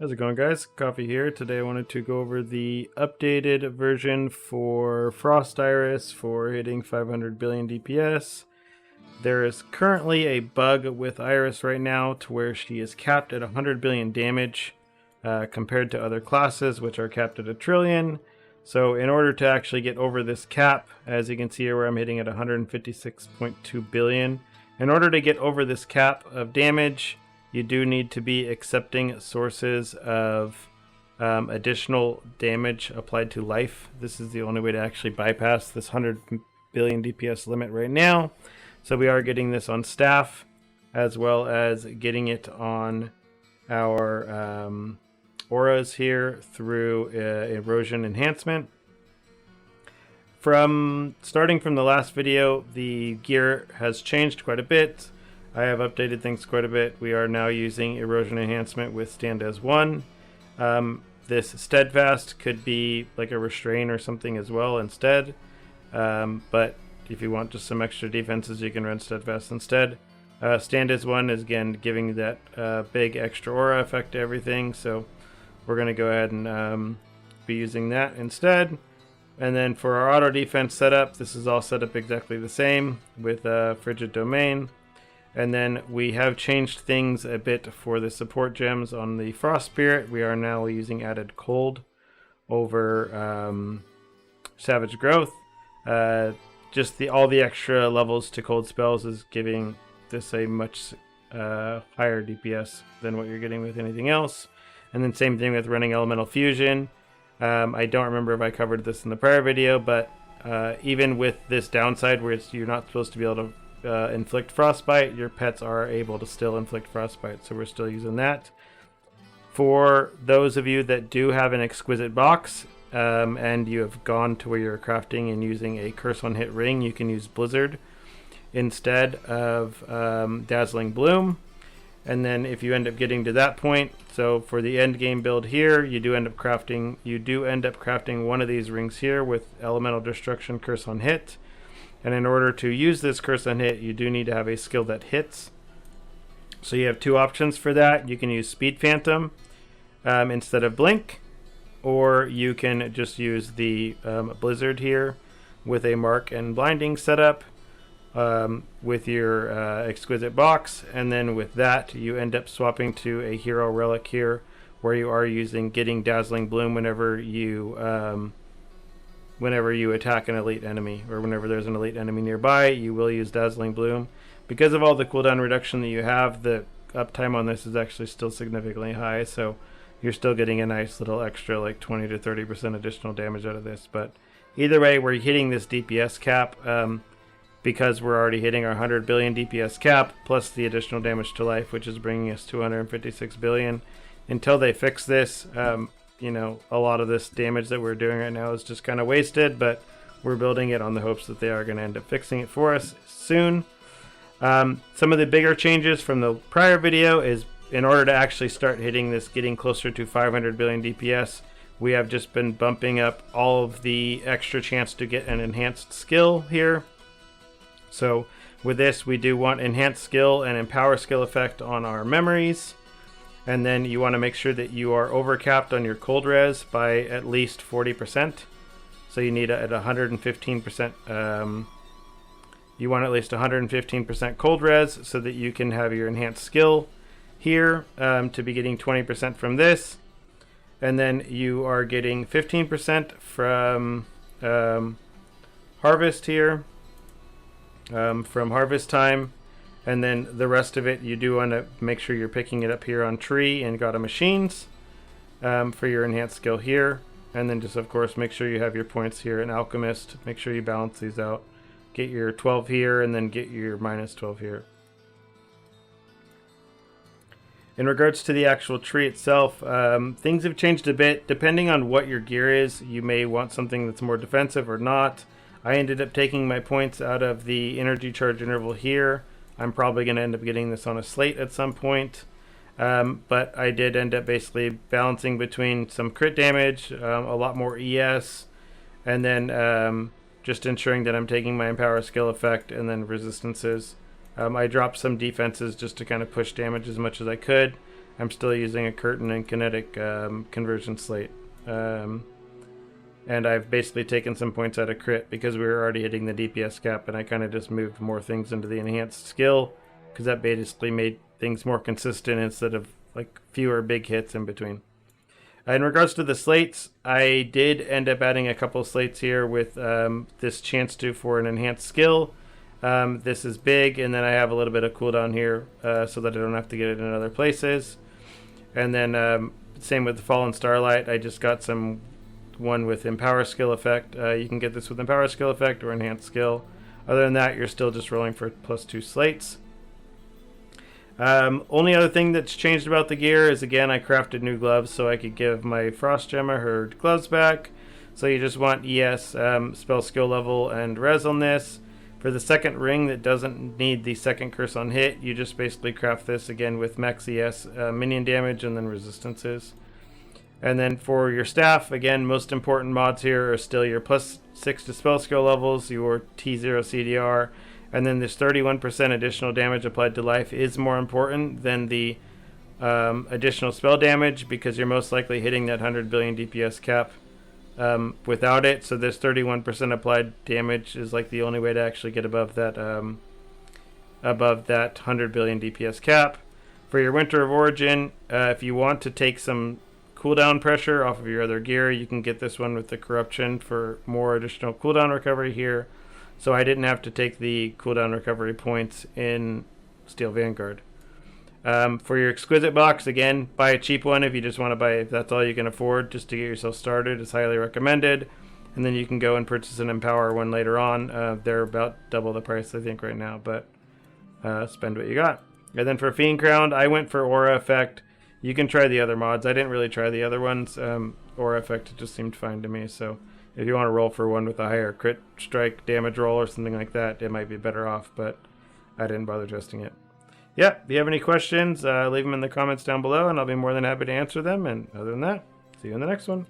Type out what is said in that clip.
How's it going, guys? Coffee here. Today I wanted to go over the updated version for Frost Iris for hitting 500 billion DPS. There is currently a bug with Iris right now to where she is capped at 100 billion damage compared to other classes which are capped at 1 trillion. So in order to actually get over this cap, as you can see here where I'm hitting at 156.2 billion, in order to get over this cap of damage, you do need to be accepting sources of additional damage applied to life. This is the only way to actually bypass this 100 billion DPS limit right now. So we are getting this on staff, as well as getting it on our auras here through erosion enhancement. Starting from the last video, the gear has changed quite a bit. I have updated things quite a bit. We are now using erosion enhancement with stand as 1. This steadfast could be like a restrain or something as well instead. But if you want just some extra defenses, you can run steadfast instead. Stand as 1 is again giving that big extra aura effect to everything. So we're going to go ahead and be using that instead. And then for our auto defense setup, this is all set up exactly the same with Frigid Domain. And then we have changed things a bit for the support gems on the Frost Spirit. We are now using added cold over Savage Growth. Just all the extra levels to cold spells is giving this a much higher DPS than what you're getting with anything else. And then same thing with running Elemental Fusion. I don't remember if I covered this in the prior video, but even with this downside where you're not supposed to be able to inflict frostbite, your pets are able to still inflict frostbite, so we're still using that. For those of you that do have an Exquisite Box and you have gone to where you're crafting and using a curse on hit ring, you can use Blizzard instead of Dazzling Bloom. And then if you end up getting to that point, so for the end game build here, you do end up crafting one of these rings here with Elemental Destruction Curse on Hit. And in order to use this Curse on Hit, you do need to have a skill that hits. So you have two options for that. You can use Speed Phantom instead of Blink, or you can just use the Blizzard here with a Mark and Blinding setup with your Exquisite Box. And then with that, you end up swapping to a Hero Relic here, where you are getting Dazzling Bloom whenever you attack an elite enemy, or whenever there's an elite enemy nearby, you will use Dazzling Bloom. Because of all the cooldown reduction that you have, the uptime on this is actually still significantly high, so you're still getting a nice little extra like 20 to 30% additional damage out of this. But either way, we're hitting this DPS cap because we're already hitting our 100 billion DPS cap plus the additional damage to life, which is bringing us 256 billion. Until they fix this, you know, a lot of this damage that we're doing right now is just kind of wasted, but we're building it on the hopes that they are going to end up fixing it for us soon. Some of the bigger changes from the prior video is in order to actually start hitting this, getting closer to 500 billion DPS, we have just been bumping up all of the extra chance to get an enhanced skill here. So with this, we do want enhanced skill and empower skill effect on our memories. And then you want to make sure that you are overcapped on your cold res by at least 40%. So you need at 115%. You want at least 115% cold res so that you can have your enhanced skill here to be getting 20% from this. And then you are getting 15% from harvest here, from harvest time. And then the rest of it, you do want to make sure you're picking it up here on Tree and Gotta Machines for your enhanced skill here. And then just, of course, make sure you have your points here in Alchemist. Make sure you balance these out. Get your 12 here and then get your minus 12 here. In regards to the actual tree itself, things have changed a bit. Depending on what your gear is, you may want something that's more defensive or not. I ended up taking my points out of the energy charge interval here. I'm probably going to end up getting this on a slate at some point. But I did end up basically balancing between some crit damage, a lot more ES, and then just ensuring that I'm taking my Empower skill effect and then resistances. I dropped some defenses just to kind of push damage as much as I could. I'm still using a curtain and kinetic conversion slate. And I've basically taken some points out of crit because we were already hitting the DPS cap, and I kind of just moved more things into the enhanced skill because that basically made things more consistent instead of like fewer big hits in between. In regards to the slates, I did end up adding a couple of slates here with this chance to for an enhanced skill. This is big, and then I have a little bit of cooldown here so that I don't have to get it in other places. And then same with the Fallen Starlight, I just got some one with Empower Skill Effect. You can get this with Empower Skill Effect or Enhanced Skill. Other than that, you're still just rolling for +2 slates. Only other thing that's changed about the gear is, again, I crafted new gloves so I could give my Frost Gemma her gloves back. So you just want ES, spell skill level, and res on this. For the second ring that doesn't need the second curse on hit, you just basically craft this again with max ES minion damage and then resistances. And then for your staff, again, most important mods here are still your +6 to spell skill levels, your T0 CDR, and then this 31% additional damage applied to life is more important than the additional spell damage because you're most likely hitting that 100 billion DPS cap without it. So this 31% applied damage is like the only way to actually get above that 100 billion DPS cap. For your Winter of Origin, if you want to take some cooldown pressure off of your other gear, you can get this one with the Corruption for more additional cooldown recovery here. So I didn't have to take the cooldown recovery points in Steel Vanguard. For your Exquisite Box, again, buy a cheap one if you just want to buy, if that's all you can afford, just to get yourself started. It's highly recommended. And then you can go and purchase an Empower one later on. They're about double the price, I think, right now, but spend what you got. And then for Fiend Crown, I went for Aura Effect. You can try the other mods. I didn't really try the other ones. Aura Effect just seemed fine to me. So if you want to roll for one with a higher crit strike damage roll or something like that, it might be better off, but I didn't bother testing it. Yeah, if you have any questions, leave them in the comments down below, and I'll be more than happy to answer them. And other than that, see you in the next one.